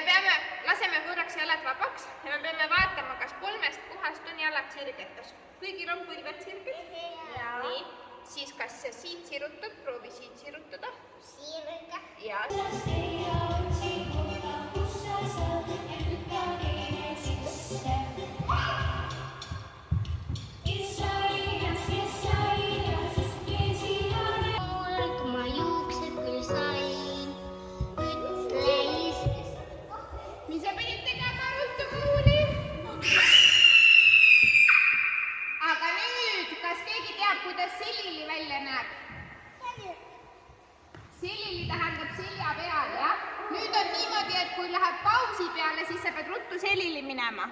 me laseme korraks jalad vabaks ja me peame vaatama, kas 3 kohast on jalad sirgetas. Kõigil on põlved sirged? Nii, siis kas siit sirutad, proovi siit sirutada. Sirge. Ja. Selili tähendab selja peal, jah? Nüüd on niimoodi, et kui läheb pausi peale, siis sa pead ruttu selili minema.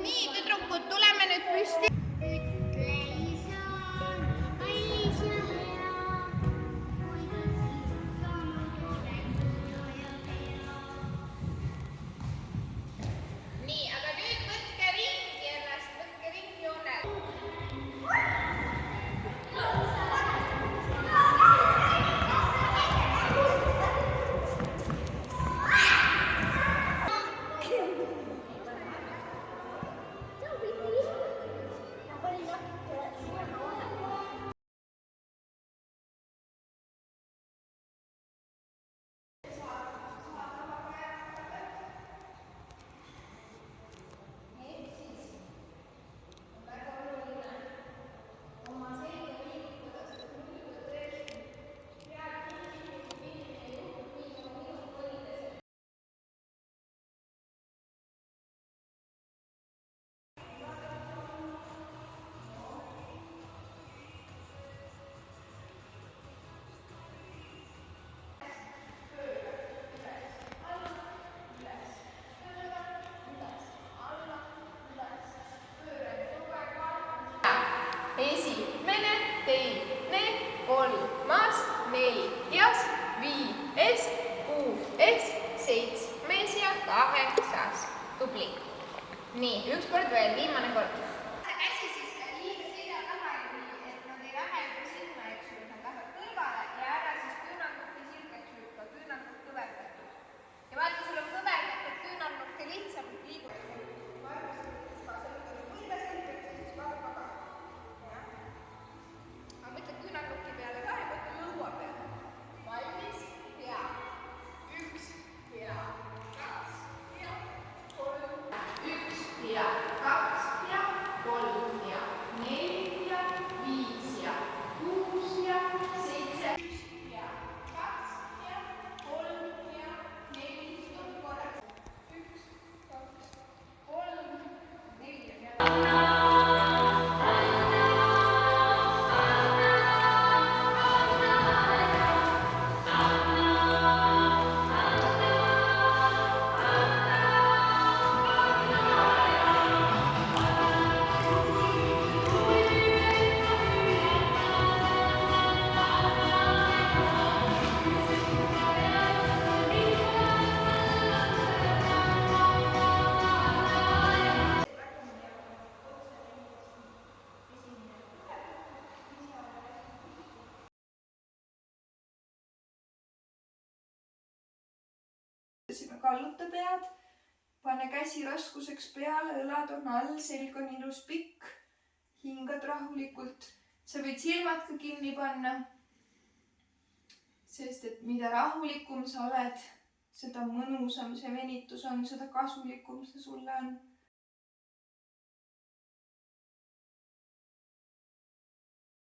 Nii, tüdrukud, tuleme nüüd püsti. Nii, aga nüüd võtke ringi ennast, võtke ringi joonel. Esimene, teine, kolmas, neljas, viies, kuues, seitsmes ja kaheksas. Tubli. Nii, üks kord veel, viimane kord. See käsi siis liiga selja taha, et nad ei lähe juba sinna, eks ju, nad lähevad kõrvale ja ära siis küünarnukki sirgeks lükka, küünarnukk kõverdatud. Ja vaata, sul on kõverdatud küünarnukki lihtsam liigutada. Ja, 2 ja kalluta pead. Pane käsi raskuseks peale, õlad on all, selg on ilus pikk. Hingad rahulikult. Sa võid silmad ka kinni panna. Sest et mida rahulikum sa oled, seda mõnusam see venitus on, seda kasulikum see sulle on.